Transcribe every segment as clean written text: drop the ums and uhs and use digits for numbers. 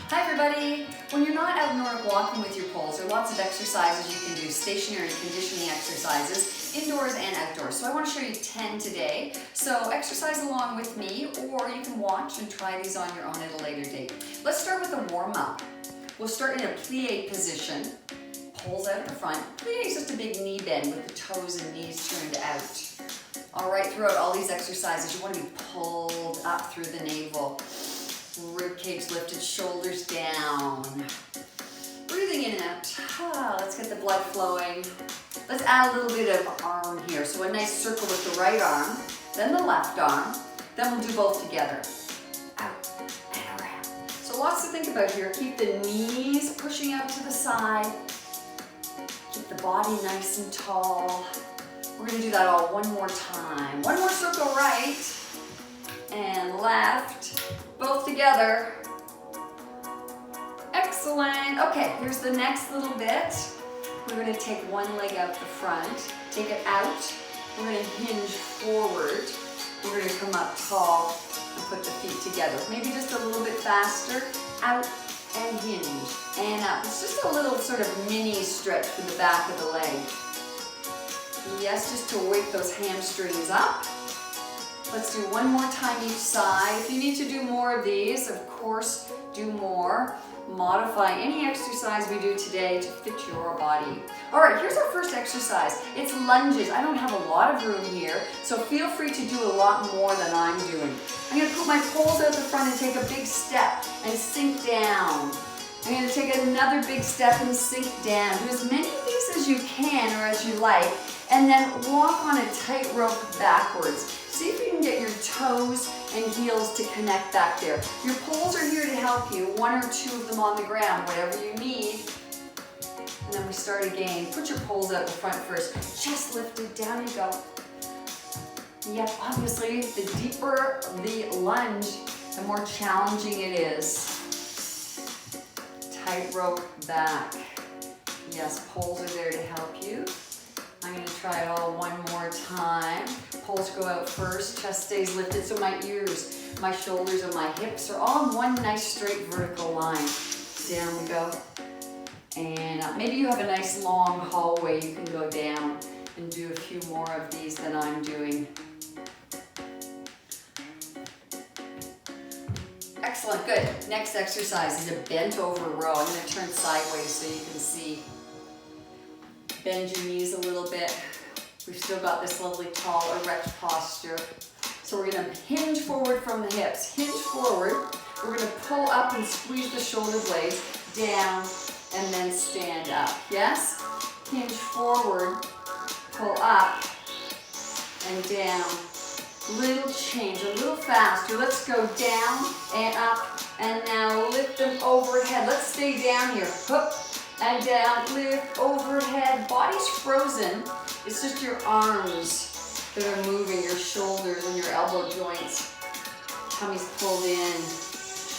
Hi everybody! When you're not out Nordic walking with your poles, there are lots of exercises you can do, stationary conditioning exercises, indoors and outdoors. So I want to show you 10 today. So exercise along with me, or you can watch and try these on your own at a later date. Let's start with a warm-up. We'll start in a plie position, poles out at the front. Plie is just a big knee bend with the toes and knees turned out. All right, throughout all these exercises, you want to be pulled up through the navel. Rib cage lifted, shoulders down. Breathing in and out. Let's get the blood flowing. Let's add a little bit of arm here. So a nice circle with the right arm, then the left arm. Then we'll do both together. Out and around. So lots to think about here. Keep the knees pushing out to the side. Keep the body nice and tall. We're going to do that all one more time. One more circle right and left. Both together. Excellent. Okay, here's the next little bit. We're going to take one leg out the front, take it out. We're going to hinge forward. We're going to come up tall and put the feet together. Maybe just a little bit faster. Out and hinge and up. It's just a little sort of mini stretch for the back of the leg. Yes, just to wake those hamstrings up. Let's do one more time each side. If you need to do more of these, of course, do more. Modify any exercise we do today to fit your body. All right, here's our first exercise. It's lunges. I don't have a lot of room here, so feel free to do a lot more than I'm doing. I'm going to put my poles out the front and take a big step and sink down. I'm going to take another big step and sink down. Do as many of these as you can or as you like, and then walk on a tightrope backwards. See if you can get your toes and heels to connect back there. Your poles are here to help you, one or two of them on the ground, whatever you need. And then we start again. Put your poles out the front first. Chest lifted, down you go. Yep, obviously, the deeper the lunge, the more challenging it is. Tightrope back. Yes, poles are there to help you. I'm going to try it all one more time. Poles go out first, chest stays lifted, so my ears, my shoulders, and my hips are all in one nice straight vertical line. Down we go. And up. Maybe you have a nice long hallway you can go down and do a few more of these than I'm doing. Excellent, good. Next exercise is a bent over row. I'm going to turn sideways so you can see. Bend your knees a little bit. We've still got this lovely tall, erect posture. So we're going to hinge forward from the hips. Hinge forward. We're going to pull up and squeeze the shoulder blades down and then stand up. Yes? Hinge forward, pull up and down. Little change, a little faster. Let's go down and up and now lift them overhead. Let's stay down here. Hook. And down, lift, overhead, body's frozen. It's just your arms that are moving, your shoulders and your elbow joints. Tummy's pulled in,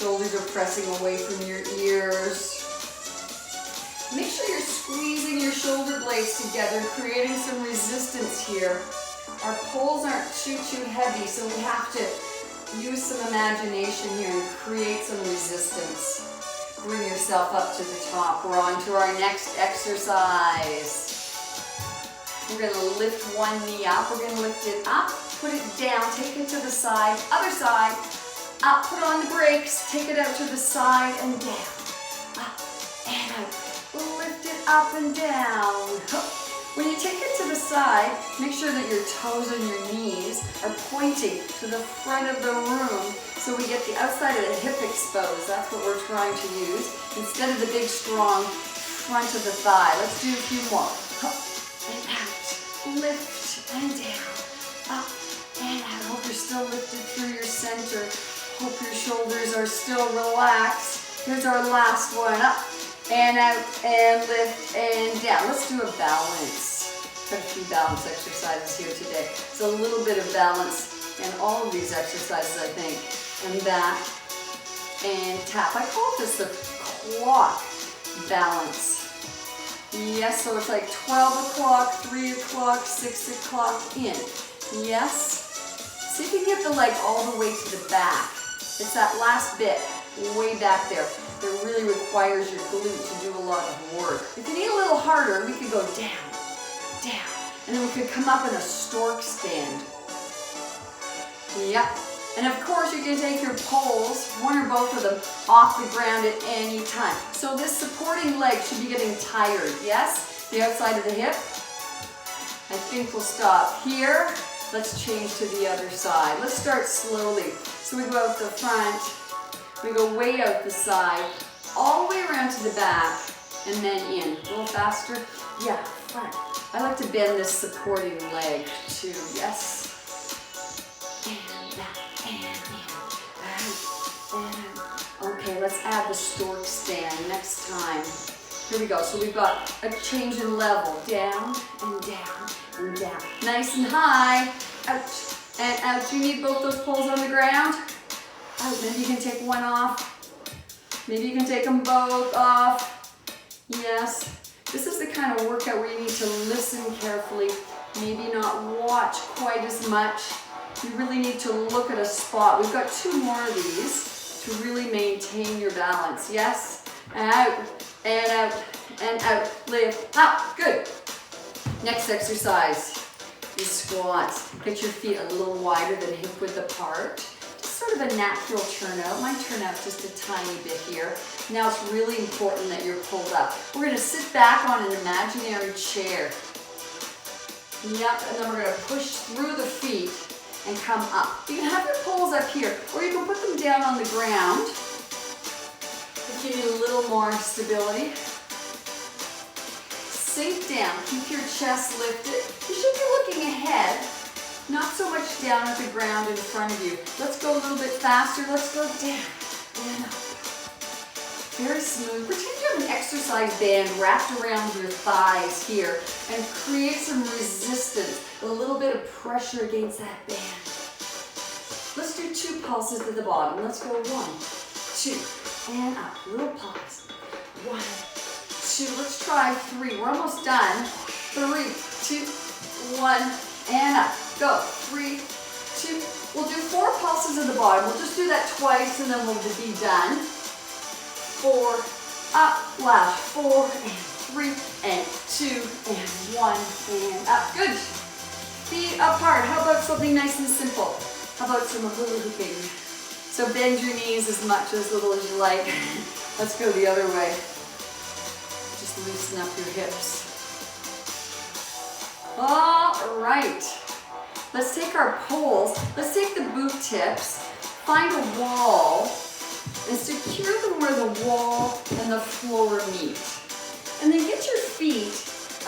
shoulders are pressing away from your ears. Make sure you're squeezing your shoulder blades together, creating some resistance here. Our poles aren't too heavy, so we have to use some imagination here and create some resistance. Bring yourself up to the top. We're on to our next exercise. We're going to lift one knee up. We're going to lift it up, put it down, take it to the side, other side, up, put on the brakes, take it out to the side and down, up and out. Lift it up and down. When you take it to the side, make sure that your toes and your knees are pointing to the front of the room so we get the outside of the hip exposed. That's what we're trying to use instead of the big, strong front of the thigh. Let's do a few more. Up and out. Lift and down. Up and out. Hope you're still lifted through your center. Hope your shoulders are still relaxed. Here's our last one. Up and out and lift and down. Let's do a balance. Got a few balance exercises here today. So a little bit of balance in all of these exercises, I think. And back and tap. I call this the clock balance. Yes, so it's like 12 o'clock, 3 o'clock, 6 o'clock in. Yes? See if you can get the leg all the way to the back. It's that last bit way back there. that really requires your glute to do a lot of work. If you need a little harder, we could go down, down, and then we could come up in a stork stand. Yep. And of course you can take your poles, one or both of them, off the ground at any time. So this supporting leg should be getting tired, yes? The outside of the hip. I think we'll stop here. Let's change to the other side. Let's start slowly. So we go out the front, we go way out the side, all the way around to the back, and then in. A little faster. Yeah, front. I like to bend this supporting leg too, yes? And back. Okay, let's add the stork stand next time. Here we go. So we've got a change in level. Down and down and down. Nice and high. Out and out. You need both those poles on the ground. Out. Maybe you can take one off. Maybe you can take them both off. Yes. This is the kind of workout where you need to listen carefully. Maybe not watch quite as much. You really need to look at a spot. We've got 2 more of these to really maintain your balance. Yes, and out, and out, and out. Lift, up, good. Next exercise is squats. Get your feet a little wider than hip width apart. Just sort of a natural turnout. Might turn out just a tiny bit here. Now it's really important that you're pulled up. We're gonna sit back on an imaginary chair. Yep, and then we're gonna push through the feet and come up. You can have your poles up here, or you can put them down on the ground if you need a little more stability. Sink down, keep your chest lifted. You should be looking ahead, not so much down at the ground in front of you. Let's go a little bit faster. Let's go down and up. Very smooth. Pretend you have an exercise band wrapped around your thighs here and create some resistance, a little bit of pressure against that band. Let's do 2 pulses to the bottom. Let's go 1, 2, and up. Little pause. 1, 2. Let's try 3. We're almost done. 3, 2, 1, and up. Go. 3, 2. We'll do 4 pulses at the bottom. We'll just do that twice and then we'll be done. 4, up, last 4, and 3, and 2, and 1, and up. Good. Feet apart. How about something nice and simple? How about some hula hooping? So bend your knees as much or as little as you like. Let's go the other way. Just loosen up your hips. All right. Let's take our poles. Let's take the boot tips. Find a wall and secure them where the wall and the floor meet. And then get your feet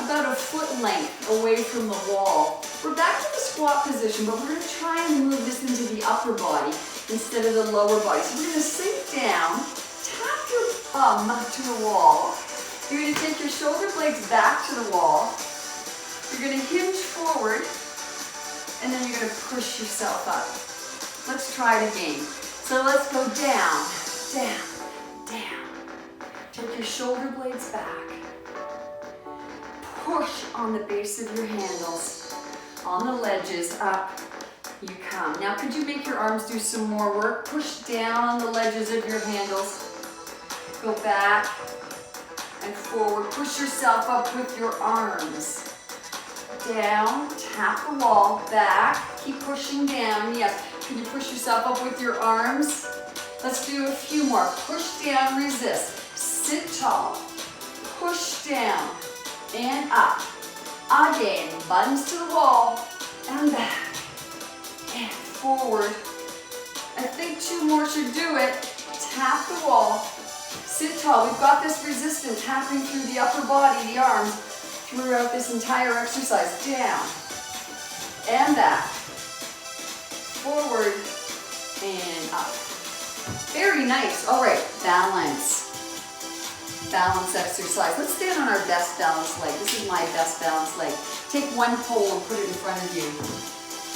about a foot length away from the wall. We're back to the squat position, but we're going to try and move this into the upper body instead of the lower body. So we're going to sink down, tap your bum to the wall. You're going to take your shoulder blades back to the wall. You're going to hinge forward, and then you're going to push yourself up. Let's try it again. So let's go down, down, down. Take your shoulder blades back. Push on the base of your handles. On the ledges, up you come. Now could you make your arms do some more work? Push down on the ledges of your handles. Go back and forward. Push yourself up with your arms. Down, tap the wall, back, keep pushing down. Yes, can you push yourself up with your arms? Let's do a few more. Push down, resist. Sit tall, push down, and up. Again, buttons to the wall, and back, and forward. I think 2 more should do it. Tap the wall, sit tall. We've got this resistance happening through the upper body, the arms, throughout this entire exercise. Down, and back, forward, and up. Very nice. All right, balance. Balance exercise. Let's stand on our best balance leg. This is my best balance leg. Take one pole and put it in front of you.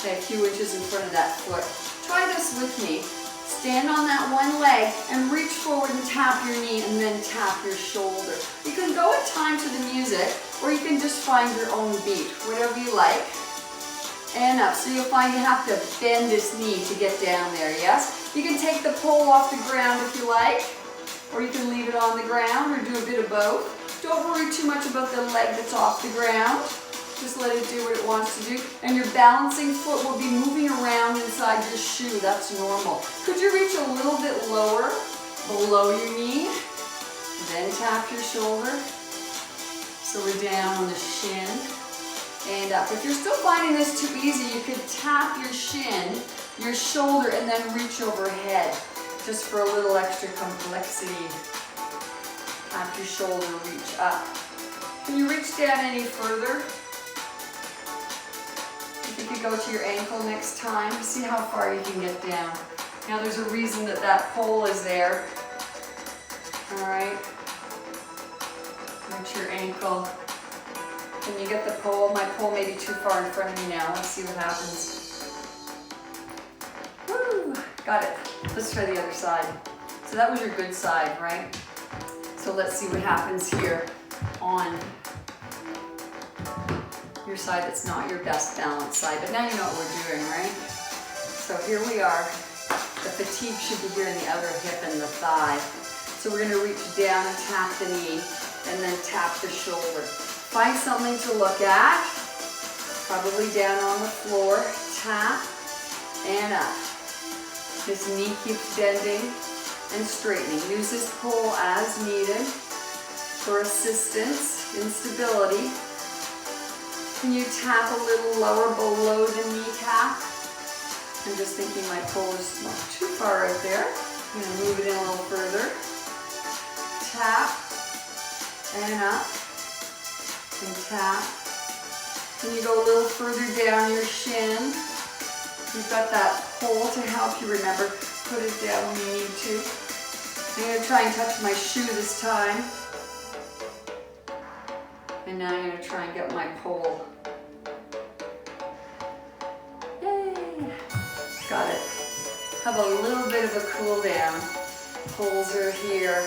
Okay, a few inches in front of that foot. Try this with me. Stand on that one leg and reach forward and tap your knee and then tap your shoulder. You can go at time to the music or you can just find your own beat, whatever you like. And up. So you'll find you have to bend this knee to get down there, yes? You can take the pole off the ground if you like. or you can leave it on the ground or do a bit of both. Don't worry too much about the leg that's off the ground. Just let it do what it wants to do. And your balancing foot will be moving around inside your shoe. That's normal. Could you reach a little bit lower, below your knee? Then tap your shoulder. So we're down on the shin and up. If you're still finding this too easy, you could tap your shin, your shoulder, and then reach overhead, just for a little extra complexity. Tap your shoulder, reach up. Can you reach down any further? If you could go to your ankle next time, see how far you can get down. Now there's a reason that that pole is there. All right. Reach your ankle. Can you get the pole? My pole may be too far in front of me now. Let's see what happens. Woo! Got it. Let's try the other side. So that was your good side, right? So let's see what happens here on your side that's not your best balanced side. But now you know what we're doing, right? So here we are. The fatigue should be here in the outer hip and the thigh. So we're going to reach down and tap the knee and then tap the shoulder. Find something to look at. Probably down on the floor. Tap and up. This knee keeps bending and straightening. Use this pole as needed for assistance in stability. Can you tap a little lower below the kneecap? I'm just thinking my pole is not too far out there. I'm going to move it in a little further. Tap and up and tap. Can you go a little further down your shin? You've got that pole to help you. Remember, put it down when you need to. I'm going to try and touch my shoe this time. And now I'm going to try and get my pole. Yay! Got it. Have a little bit of a cool down. Poles are here.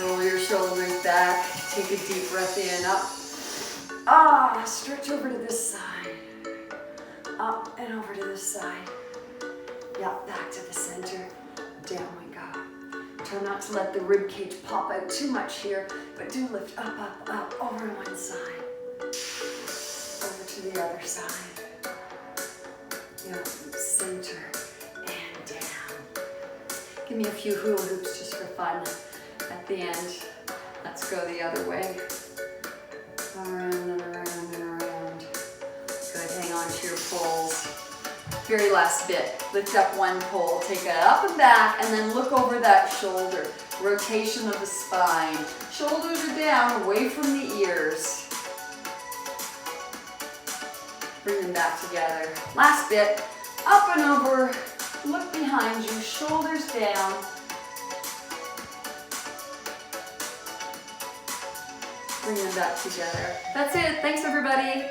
Roll your shoulders back. Take a deep breath in, up. Stretch over to this side. Up and over to this side. Yeah, back to the center. Down we go. Try not to let the rib cage pop out too much here, but do lift up, up, up, over to one side. Over to the other side. Yeah, center and down. Give me a few hula hoops just for fun at the end. Let's go the other way. Around and around and around. Good, hang on to your poles. Very last bit. Lift up one pole, take it up and back, and then look over that shoulder. Rotation of the spine. Shoulders are down, away from the ears. Bring them back together. Last bit. Up and over. Look behind you, shoulders down. Bring them back together. That's it. Thanks, everybody.